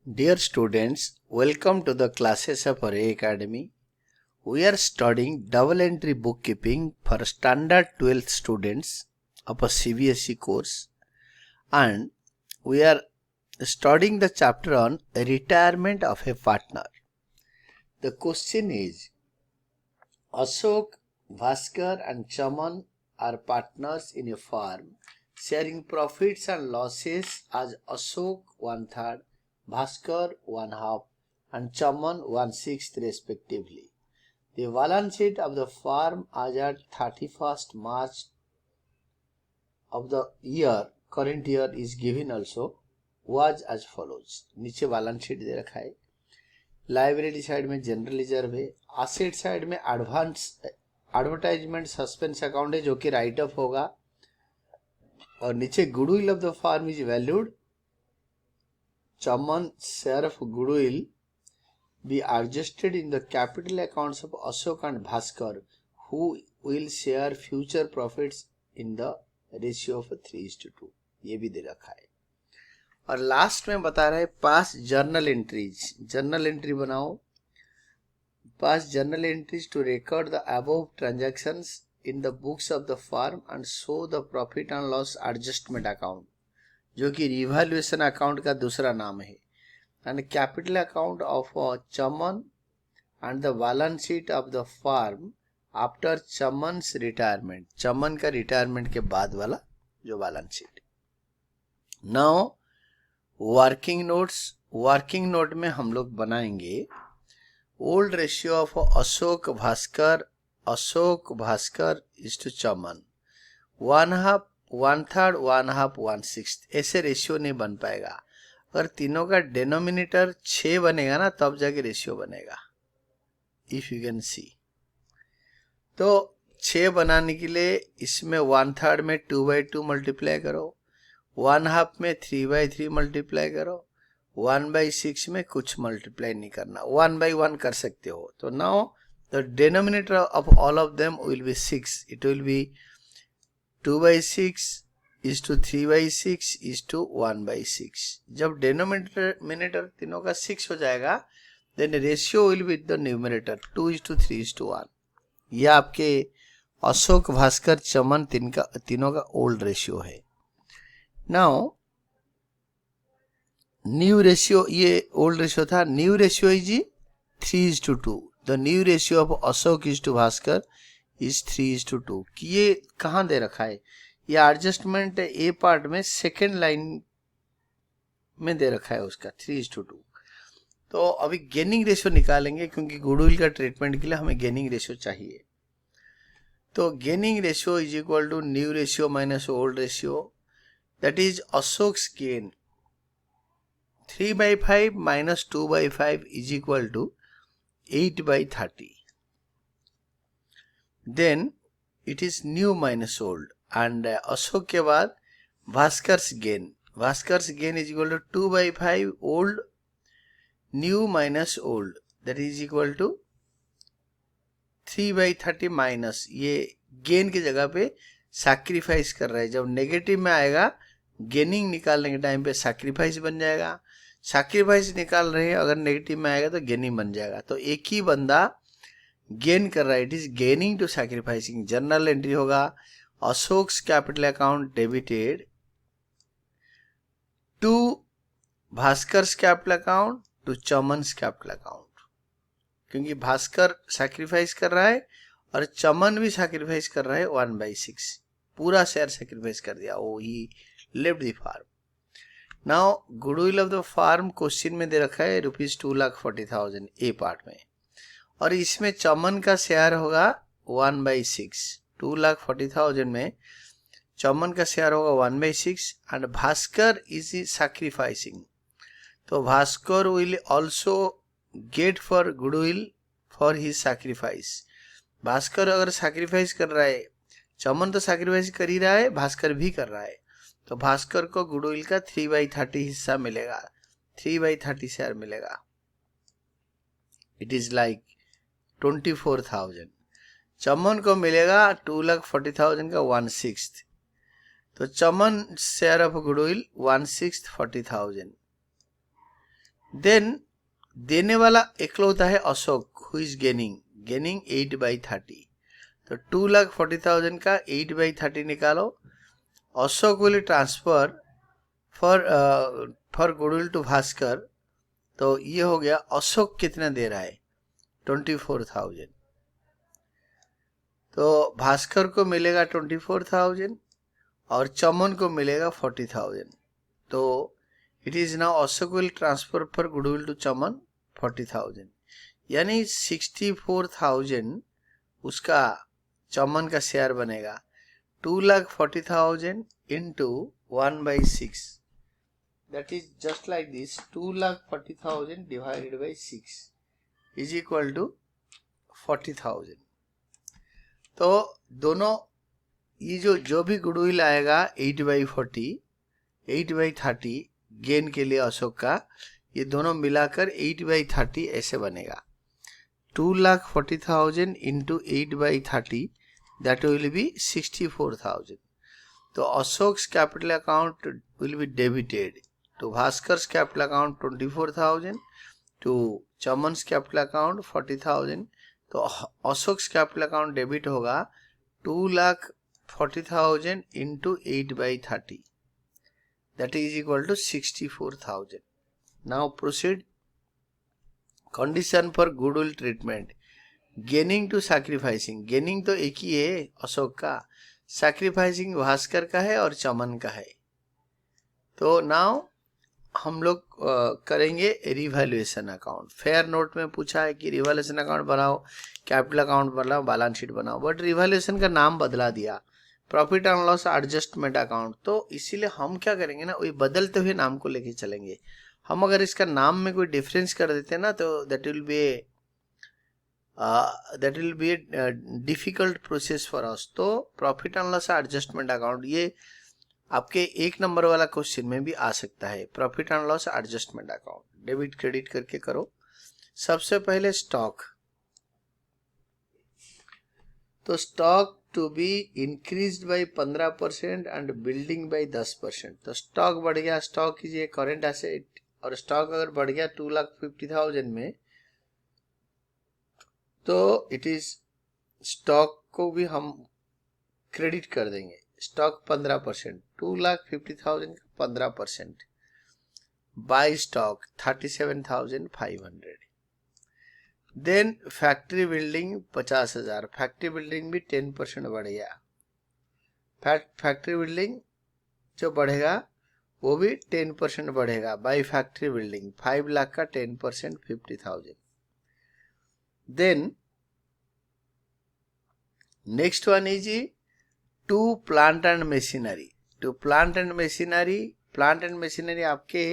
Dear students, welcome to the classes of Array Academy. We are studying double entry bookkeeping for standard 12th students of a CBSE course, and we are studying the chapter on retirement of a partner. The question is, Ashok, Bhaskar and Chaman are partners in a firm sharing profits and losses as Ashok 1/3, Bhaskar 1/2 and Chaman 1/6 respectively. The balance sheet of the firm as at 31st March of the current year is given also was as follows. नीचे balance sheet दे रखा है. Library side में general reserve है. Asset side में advertisement suspense account है जो कि right of होगा, और नीचे goodwill of the firm is valued. Chaman share of goodwill be adjusted in the capital accounts of Ashok and Bhaskar, who will share future profits in the ratio of 3:2. ये भी दे रखा है. और last में बता रहे pass journal entries. Journal entry बनाओ. Pass journal entries to record the above transactions in the books of the firm and show the profit and loss adjustment account, जो कि रिवैल्यूएशन अकाउंट का दूसरा नाम है, and capital account of Chaman and the balance sheet of the firm after Chaman's retirement. Chaman का retirement के बाद वाला जो balance sheet. Now working notes. Working note में हम लोग बनाएंगे old ratio of Ashok Bhaskar. Ashok Bhaskar is to Chaman 1/2 1/3 1/2 1/6. ऐसे रेशियो नहीं बन पाएगा. अगर तीनों का डेनोमिनेटर 6 बनेगा ना तब जाके रेशियो बनेगा. इफ यू कैन सी, तो 6 बनाने के लिए इसमें 1/3 में 2/2 मल्टीप्लाई करो, 1/2 में 3/3 मल्टीप्लाई करो, 1/6 में कुछ मल्टीप्लाई नहीं करना, 1/1 कर सकते हो. तो now the denominator of all of them will be 6. It will B 2/6 is to 3/6 is to 1/6. जब डेनोमिनेटर तीनों का 6 हो जाएगा, then ratio will be the numerator 2:3:1. यह आपके अशोक भास्कर चमन तीनों का ओल्ड रेशियो है. नाउ न्यू रेशियो, ये ओल्ड रेशियो था. New ratio is 3:2. The new ratio of Ashok is to Bhaskar is 3:2. ये कहाँ दे रखा है? ये एडजस्टमेंट ए पार्ट में सेकेंड लाइन में दे रखा है उसका 3:2. तो अभी गेनिंग रेशियो निकालेंगे क्योंकि गुडविल का ट्रीटमेंट के लिए हमें गेनिंग रेशियो चाहिए. तो gaining ratio is equal to new ratio minus old ratio. That is Ashok's gain 3/5 minus 2/5 is equal to 8/30. Then it is new minus old, and Ashok के बाद Bhaskar's gain. Bhaskar's gain is equal to 2/5 old new minus old, that is equal to 3/30 minus. ये gain की जगह पे sacrifice कर रहा है. जब नेगेटिव में आएगा गेनिंग निकालने के टाइम पे सैक्रिफाइस बन जाएगा. सैक्रिफाइस निकाल रहे हैं, अगर नेगेटिव में आएगा तो गेनिंग बन जाएगा. तो एक ही बंदा गेन कर रहा है. It is gaining to sacrificing. Journal entry होगा Ashok's capital account debited to Bhaskar's capital account to Chaman's capital account, क्योंकि भास्कर सैक्रिफाइस कर रहा है और चमन भी सैक्रिफाइस कर रहा है 1/6. पूरा शेयर सैक्रिफाइस कर दिया. Oh he left the firm. Now goodwill of the firm question में दे रखा है ₹2,40,000 ए पार्ट में, और इसमें चमन का शेयर होगा 1/6. 2,40,000 में चमन का शेयर होगा 1/6 एंड भास्कर इज सैक्रिफाइसिंग. तो Bhaskar will also get for goodwill for his sacrifice. Bhaskar अगर सैक्रिफाइस कर रहा है, चमन तो सैक्रिफाइस कर ही रहा है, भास्कर भी कर रहा है, तो भास्कर को गुडविल का 3/30 हिस्सा मिलेगा, 3/30 शेयर मिलेगा. It is like 24,000. चमन को मिलेगा 2,40,000 का 1/6. तो चमन शेयर ऑफ गुडविल 1/6 40,000. देन देने वाला एकलौता है अशोक, हु इज गेनिंग 8/30. तो 2,40,000 का 8/30 निकालो. Ashok will transfer for goodwill to Bhaskar. तो ये हो गया. अशोक कितना दे रहा है? 24,000. तो भास्कर को मिलेगा 24,000 और चमन को मिलेगा 40,000. तो it is now Ashok will transfer for goodwill to Chaman 40,000. यानी 64,000 उसका चमन का शेयर बनेगा. 2,40,000 into 1/6. That is just like this. 2,40,000 divided by 6 is equal to 40,000. तो दोनों ये जो भी गुडविल आएगा 8/40, 8/30 गेन के लिए अशोक का, ये दोनों मिलाकर 8/30 ऐसे बनेगा. 2,40,000 into 8/30, that will be 64,000. तो Ashok's capital account will be debited to Bhaskar's capital account 24,000, to Chaman's capital account 40,000. तो Ashok's capital account debit होगा 2,40,000 into 8/30. That is equal to 64,000. Now proceed. Condition for goodwill treatment. Gaining to sacrificing. Gaining तो एक ही है अशोक का, sacrificing Bhaskar का है और चमन का है. तो नाउ हम लोग करेंगे रिवैल्यूएशन अकाउंट. फेयर नोट में पूछा है कि रिवैल्यूएशन अकाउंट बनाओ, कैपिटल अकाउंट बनाओ, बैलेंस शीट बनाओ, बट रिवैल्यूएशन का नाम बदला दिया, profit and loss adjustment account. तो इसीलिए हम क्या करेंगे ना, वही बदलते हुए नाम को लेके चलेंगे. हम अगर इसका नाम में कोई डिफरेंस कर देते ना, तो that will be a difficult process for us. तो profit and loss adjustment account ये आपके 1 नंबर वाला क्वेश्चन में भी आ सकता है. Profit and loss adjustment account debit credit करके करो. सबसे पहले स्टॉक. तो stock to be increased by 15% and building by 10%. तो स्टॉक बढ़ गया, stock is a current asset, और स्टॉक अगर बढ़ गया 2,50,000 में, तो इट इज स्टॉक को भी हम क्रेडिट कर देंगे. स्टॉक 15%, 2,50,000 का 15%, by stock 37,500. Then factory building 50,000. Factory building भी 10% बढ़ गया. फैक्ट्री बिल्डिंग जो बढ़ेगा वो भी 10% बढ़ेगा. बाय फैक्ट्री बिल्डिंग 5 लाख का 10% 50,000. Then next one is to plant and machinery. To plant and machinery आपके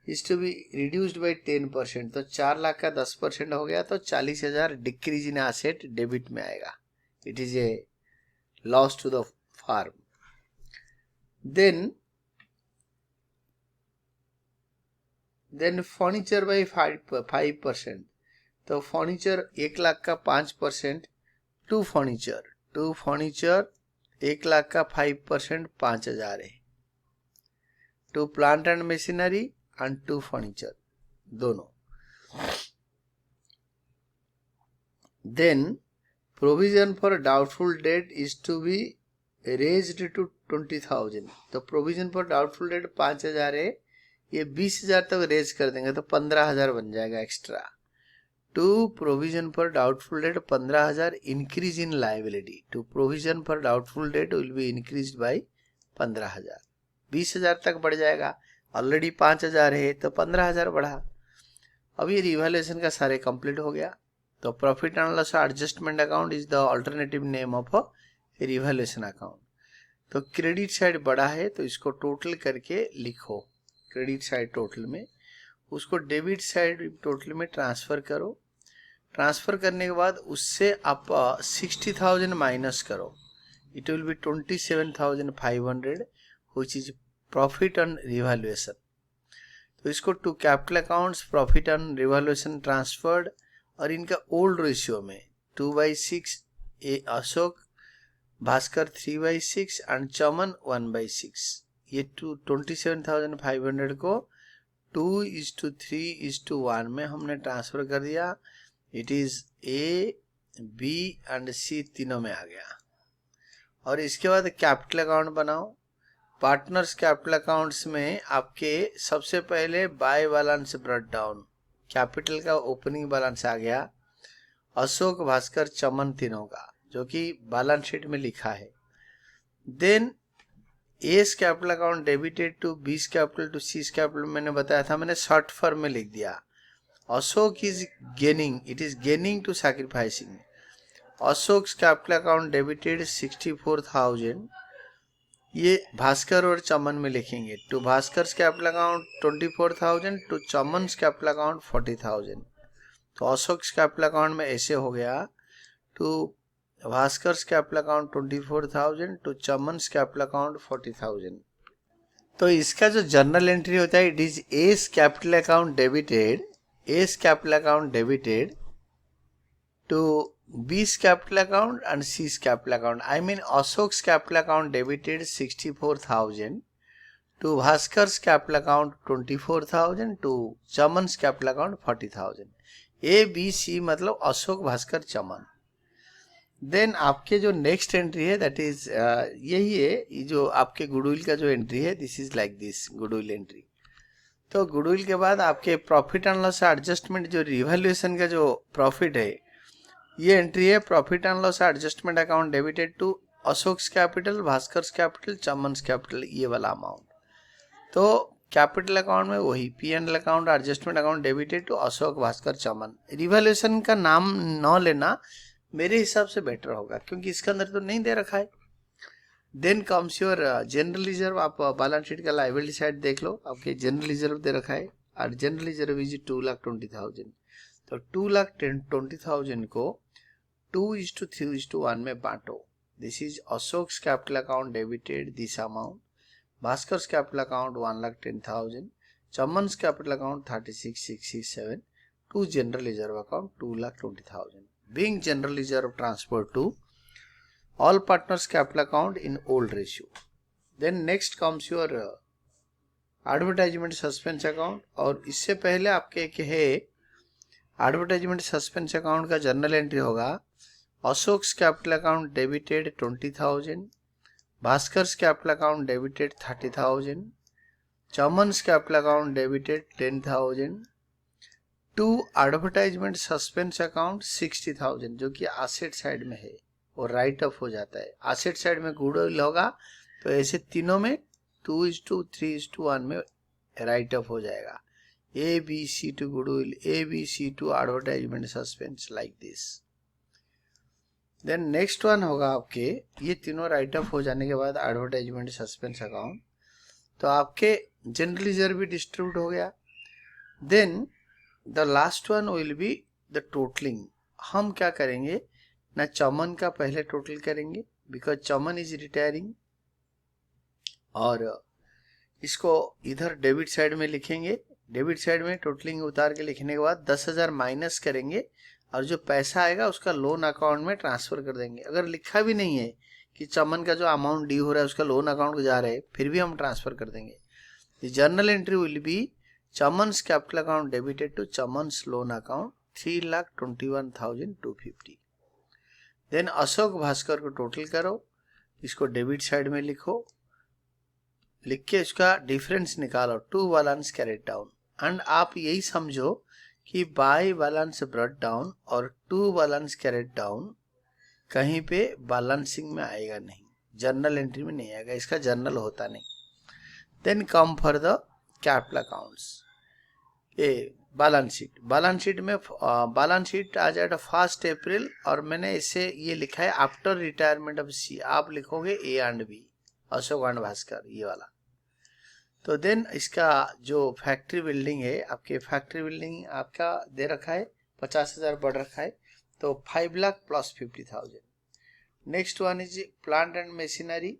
is to be reduced by 10%. तो 4 लाख का 10% हो गया, तो 40,000 डिक्रीज इन एसेट डेबिट में आएगा. It is a loss to the firm. Then furniture by 5%. तो furniture 1 lakh का 5%, टू फर्नीचर 1 लाख का 5% 5,000 है. To plant and machinery and to furniture दोनों. Then provision for doubtful debt is to be raised to 20,000. तो provision for doubtful date 5,000 है, ये 20,000 तक raise कर देंगे तो 15,000 बन जाएगा extra. To provision for doubtful debt 15,000 increase in liability. To provision for doubtful debt will be increase by 15,000. 20,000 तक बढ़ जाएगा. ऑलरेडी 5,000 है तो 15,000 बढ़ा. अब ये रिवैल्यूएशन का सारे कंप्लीट हो गया. तो profit and loss adjustment account is the alternative name of revaluation account. तो क्रेडिट साइड बड़ा है तो इसको टोटल करके लिखो क्रेडिट साइड टोटल में, उसको डेबिट साइड टोटल में ट्रांसफर करो. ट्रांसफर करने के बाद उससे आप 60,000 माइनस करो. It will be 27,500 which is profit on revaluation. तो इसको to capital accounts profit on revaluation transferred, और इनका ओल्ड रेशियो में 2/6 अशोक, भास्कर 3/6 एंड चमन 1/6. ये 27,500 को 2:3:1 में हमने ट्रांसफर कर दिया. It is A, B and C तीनों में आ गया. और इसके बाद कैपिटल अकाउंट बनाओ. पार्टनर्स कैपिटल अकाउंट्स में आपके सबसे पहले by balance brought down, capital का ओपनिंग बैलेंस आ गया अशोक, भास्कर, चमन तीनों का, जो कि बैलेंस शीट में लिखा है. Then A's capital account debited to B's capital to C's capital, मैंने बताया था, मैंने शॉर्ट फॉर्म में लिख दिया. Ashok is gaining, it is gaining to sacrificing. Ashok capital account debited 64,000, ये भास्कर और चमन में लिखेंगे. To Bhaskar capital account 24,000, to Chaman capital account 40,000. तो अशोक कैपिटल अकाउंट में ऐसे हो गया, to Bhaskar capital account 24,000, to Chaman capital account 40,000. तो इसका जो जर्नल एंट्री होता है, it is A's capital account debited, A's capital account debited to B's capital account and C's capital account. I mean Ashok's capital account debited 64,000, to Bhaskar's capital account 24,000, to Chaman's capital account 40,000. A, B, C मतलब अशोक, भास्कर, चमन. Then आपके जो next entry है that is यही है, ये जो आपके goodwill का जो एंट्री है, this is like this goodwill entry. तो गुडविल के बाद आपके प्रॉफिट एंड लॉस एडजस्टमेंट, जो रिवैल्यूएशन का जो प्रॉफिट है, ये एंट्री है profit and loss adjustment account debited to Ashok's capital, Bhaskar's capital, Chaman's capital, ये वाला अमाउंट. तो कैपिटल अकाउंट में वही P and L account adjustment account debited to Ashok, Bhaskar, Chaman. Revaluation का नाम न लेना मेरे हिसाब से बेटर होगा, क्योंकि इसके अंदर तो नहीं दे रखा है. Then comes your general reserve. आप बैलेंस शीट का लायबिलिटी साइड देख लो, आपके जनरल रिजर्व दे रखा है, और जनरल रिजर्व इज 2,20,000. तो 2,20,000 को 2:3:1 में बांटो. This is Ashok's capital account debited this amount, Bhaskar's capital account 1,10,000, Chaman's capital account 36,667, to general reserve account 2,20,000. Being general reserve transferred to all partners capital account in old ratio. Then next comes your advertisement suspense account. और इससे पहले आपके एक है advertisement suspense account का journal entry होगा. Ashok's capital account debited 20,000, Bhaskar's capital account debited 30,000, Chaman's capital account debited 10,000, to advertisement suspense account 60,000, जो कि एसेट साइड में है और राइट ऑफ हो जाता है. एसेट साइड में गुडविल होगा, तो ऐसे तीनों में 2:3:1 में राइट ऑफ हो जाएगा. A, B, C to goodwill, A, B, C to advertisement suspense, like this. Then next one होगा आपके, ये तीनों राइट ऑफ हो जाने के बाद एडवर्टाइजमेंट सस्पेंस अकाउंट, तो आपके जनरल रिजर्व भी डिस्ट्रीब्यूट हो गया. Then the last one will be the totalling. हम क्या करेंगे ना, चमन का पहले टोटल करेंगे बिकॉज चमन इज रिटायरिंग, और इसको इधर डेबिट साइड में लिखेंगे. डेबिट साइड में टोटलिंग उतार के लिखने के बाद 10,000 माइनस करेंगे, और जो पैसा आएगा उसका लोन अकाउंट में ट्रांसफर कर देंगे. अगर लिखा भी नहीं है कि चमन का जो अमाउंट ड्यू हो रहा है उसका लोन अकाउंट को जा रहा है, फिर भी हम ट्रांसफर कर देंगे. The journal entry will be Chaman's capital account debited to Chaman's loan account 3,21,250. Then Ashok Bhaskar को टोटल करो, इसको डेबिट साइड में लिखो, लिख के इसका डिफरेंस निकालो, to balance carried down. And आप यही समझो कि बाय बैलेंस ब्रॉट डाउन और टू बैलेंस कैरेट डाउन कहीं पे बैलेंसिंग में आएगा नहीं, जर्नल एंट्री में नहीं आएगा, इसका जर्नल होता नहीं. Then come for the capital accounts. ये बैलेंस शीट, बैलेंस शीट में बैलेंस शीट आ जाएगा 1 अप्रैल, और मैंने इसे ये लिखा है आफ्टर रिटायरमेंट ऑफ सी. आप लिखोगे A and B, Ashok and Bhaskar, ये वाला. तो देन इसका जो फैक्ट्री बिल्डिंग है, आपके फैक्ट्री बिल्डिंग आपका दे रखा है 50,000 बढ़ रखा है, तो 5 lakh plus 50,000. Next one is plant and machinery,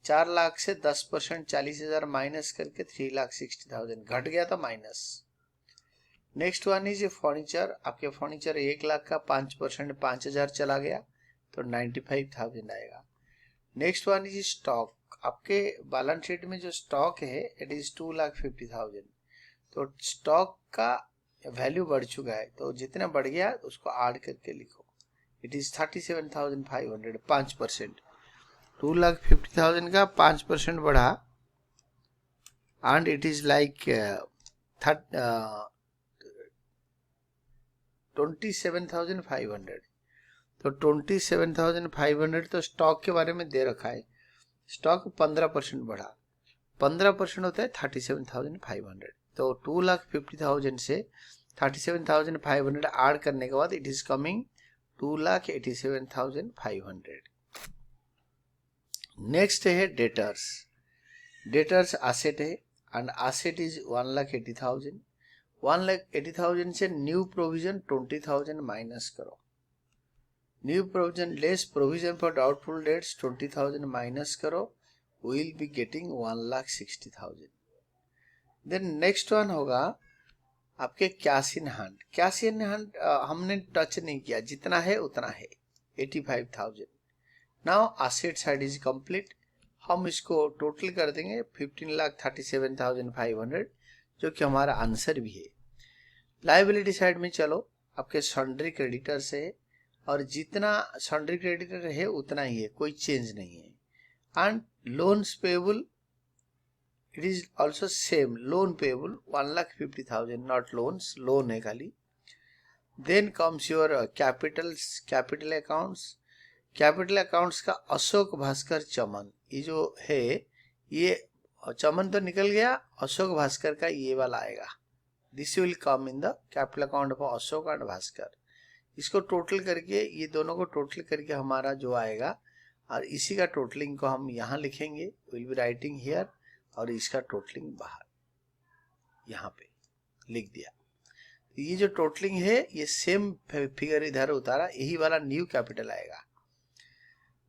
4 lakh से 10% 40,000 माइनस करके 3,60,000 घट गया था minus. Next one is furniture, आपके फर्नीचर 1 लाख का 5% 5,000 चला गया, तो 95,000 आएगा. नेक्स्ट वन इज स्टॉक, आपके बैलेंस शीट में जो स्टॉक है इट इज 2,50,000, तो स्टॉक का वैल्यू बढ़ चुका है, तो जितना बढ़ गया उसको ऐड करके लिखो. It is 37,500, 5%. 2,50,000 का 5% बढ़ा, and it is like 27,500. तो 27,500 तो स्टॉक के बारे में दे रखा है. स्टॉक 15% बढ़ा, 15% होता है 37,500. तो 2,50,000 से 37,500 ऐड करने के बाद इट इज कमिंग 2,87,500. नेक्स्ट है डेटर्स. डेटर्स एसेट है एंड एसेट इज 1,80,000. 1,80,000 से न्यू प्रोविजन 20,000 माइनस करो. New provision less provision for doubtful debts 20,000 minus करो. Will be getting 1,60,000. Then next one होगा आपके cash in hand. Cash in hand हमने touch नहीं किया, जितना है उतना है, 85,000. Now asset side is complete. हम इसको टोटल कर देंगे 15,37,500, जो कि हमारा आंसर भी है. लायबिलिटी साइड में चलो, आपके सन्ड्री क्रेडिटर से, और जितना सन्ड्री क्रेडिटर है उतना ही है, कोई चेंज नहीं है. And loans payable, it is also same. Loan payable 1,50,000, not loans, loan है खाली. Then comes your capital accounts. Capital accounts का अशोक भास्कर चमन, ये जो है, ये चमन तो निकल गया, अशोक भास्कर का ये वाला आएगा. This will come in the capital account of Ashok and Bhaskar. इसको टोटल करके, ये दोनों को टोटल करके हमारा जो आएगा, और इसी का टोटलिंग को हम यहाँ लिखेंगे, विल बी राइटिंग हियर, और इसका टोटलिंग बाहर यहाँ पे लिख दिया. ये जो टोटलिंग है, ये सेम फिगर इधर उतारा, यही वाला न्यू कैपिटल आएगा.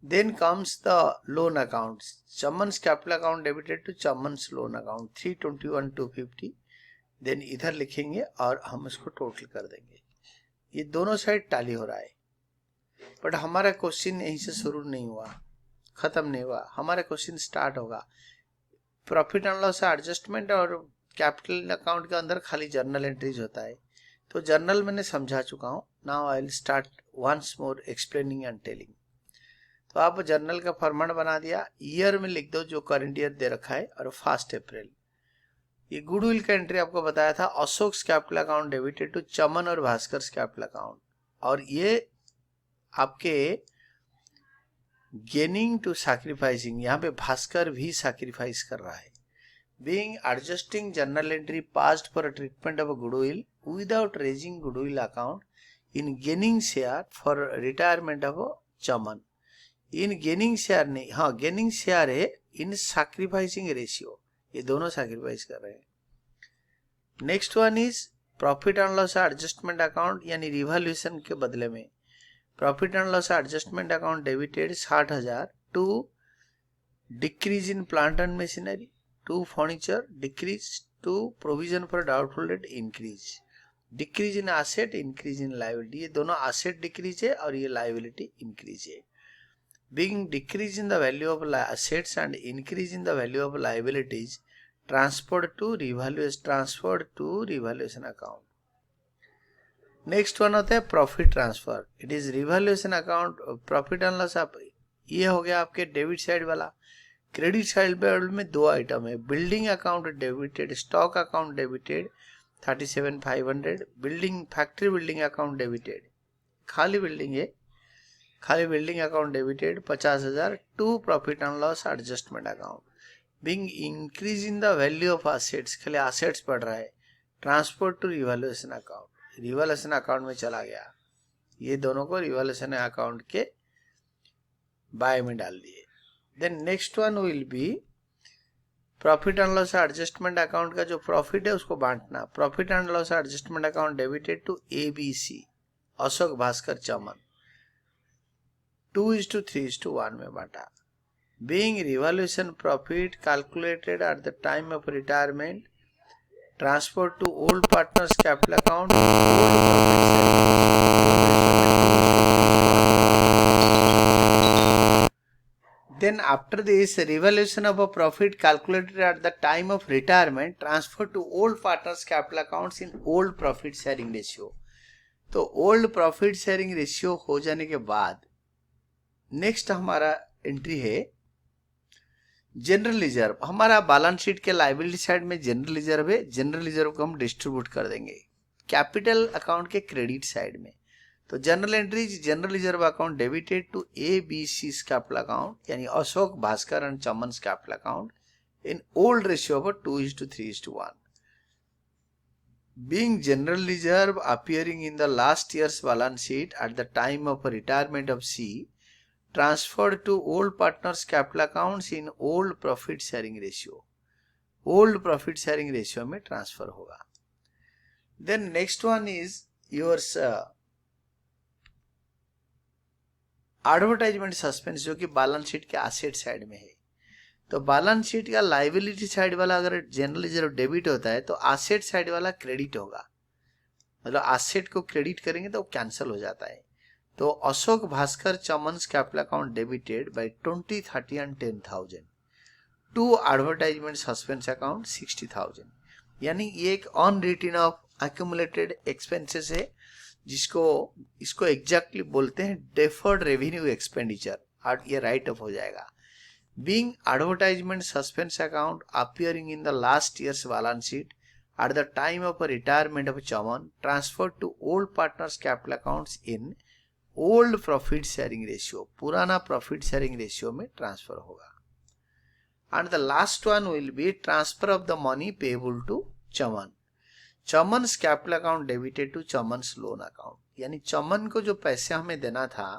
Then comes the loan accounts. Chaman's capital account debited to Chaman's loan account 321,250. Then इधर लिखेंगे और हम इसको टोटल कर देंगे. ये दोनों साइड टाली हो रहा है, बट हमारा क्वेश्चन यहीं से शुरू नहीं हुआ, खत्म नहीं हुआ. हमारा क्वेश्चन स्टार्ट होगा प्रॉफिट एंड लॉस एडजस्टमेंट, और कैपिटल अकाउंट के अंदर खाली जर्नल एंट्रीज होता है. तो जर्नल मैंने समझा चुका हूँ. Now I will start once more explaining and telling. तो आप जर्नल का फॉर्मेट बना दिया. ईयर में लिख दो जो करंट ईयर दे रखा है, और 1 अप्रैल. ये गुडविल का एंट्री आपको बताया था, Ashok capital account debited to Chaman और भास्कर कैपिटल अकाउंट. और ये आपके गेनिंग टू सैक्रिफाइसिंग, यहाँ पे भास्कर भी सैक्रिफाइस कर रहा है. Being adjusting journal entry passed for treatment of goodwill without raising goodwill account in gaining share for retirement of Chaman. In gaining share नहीं, हाँ गेनिंग शेयर है. इन सैक्रिफाइसिंग रेशियो, ये दोनों सैक्रिफाइस कर रहे हैं. Next one is profit and loss adjustment account, यानी revaluation के बदले में profit and loss adjustment account debited 60,000 to decrease in plant and machinery, to furniture decrease, to provision for doubtful debt increase. Decrease in asset, increase in liability. ये दोनों asset decrease है और ये liability increase है. Being decrease in the value of assets and increase in the value of liabilities transferred to revaluation account. Next one होता है profit transfer. It is revaluation account. Profit and loss आप, ये हो गया आपके debit side वाला. Credit side में दो आइटम है. Building account debited, stock account debited 37,500. Building factory building account debited, खाली बिल्डिंग है, खाली building account debited 50,000 to profit and loss adjustment account. Being increase in the value of assets, खाली assets बढ़ रहा है, transfer to revaluation account. Revaluation account में चला गया. ये दोनों को रिवैल्यूएशन अकाउंट के बाय में डाल दिए. Then next one will be profit and loss adjustment account का जो प्रॉफिट है उसको बांटना. Profit and loss adjustment account debited to ABC Ashok Bhaskar Chaman 2:3:1 में बांटा. Being revaluation profit calculated at the time of retirement transfer to old partners capital account. Then after this, revaluation of a profit calculated at the time of retirement transferred to old partners capital accounts in old profit sharing ratio. तो old profit sharing ratio हो जाने के बाद next हमारा entry है general reserve. हमारा balance sheet के liability side में जनरल रिजर्व है. जनरल रिजर्व को हम डिस्ट्रीब्यूट कर देंगे कैपिटल अकाउंट के क्रेडिट साइड में. तो journal entries general reserve account debited to ABC capital account यानी Ashok Bhaskar and Chaman's capital account in old ratio of 2:3:1. Being general reserve appearing in the last year's balance sheet at the time of retirement of C, transferred to old partners capital accounts in old profit sharing ratio. Old profit sharing ratio में transfer होगा. Then next one is yours advertisement suspense जो कि balance sheet के asset side में है. तो balance sheet का liability side वाला अगर जनरल रिजर्व डेबिट होता है तो एसेट साइड वाला क्रेडिट होगा. मतलब एसेट को क्रेडिट करेंगे तो कैंसिल हो जाता है. तो Ashok Bhaskar Chaman's capital account debited by 20, 30 and 10,000 to advertisement suspense account 60,000. यानी ये एक on return of accumulated expenses है इसको एग्जैक्टली बोलते हैं डेफर्ड रेवेन्यू एक्सपेंडिचर और ये राइट ऑफ हो जाएगा. Being advertisement suspense account appearing in the last year's balance sheet at the time of a retirement of Chaman transferred to old partners capital accounts in old profit sharing ratio. पुराना profit sharing ratio में transfer होगा. And the last one will be transfer of the money payable to Chaman. Chaman's capital account debited to Chaman's loan account. यानी चमन को जो पैसे हमें देना था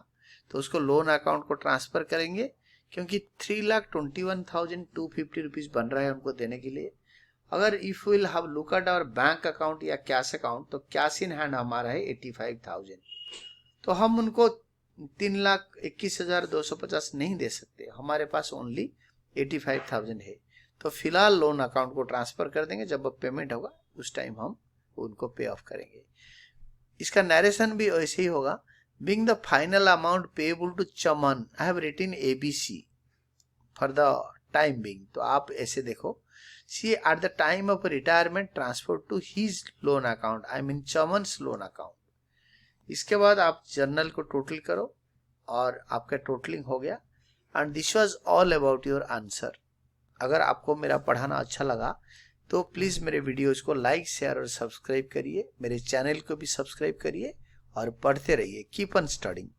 तो उसको लोन अकाउंट को ट्रांसफर करेंगे क्योंकि 3,21,250 रुपीज बन रहा है उनको देने के लिए. अगर if will have look at our bank account या कैश अकाउंट तो कैश इन हैंड हमारा है 85,000. तो हम उनको 3,21,250 नहीं दे सकते. हमारे पास ओनली 85,000 है. तो फिलहाल लोन अकाउंट को ट्रांसफर कर देंगे. जब पेमेंट होगा उस टाइम हम उनको पे ऑफ करेंगे. इसका नरेशन भी ऐसे ही होगा. Being the final amount payable to Chaman, I have written ABC for the time being. तो आप ऐसे देखो. See, at the time of retirement transferred to his loan account. I mean Chaman's loan account. इसके बाद आप journal को total करो और आपका टोटलिंग हो गया. And this was all about your answer. अगर आपको मेरा पढ़ाना अच्छा लगा तो प्लीज़ मेरे वीडियोज़ को लाइक शेयर और सब्सक्राइब करिए. मेरे चैनल को भी सब्सक्राइब करिए और पढ़ते रहिए. Keep on studying.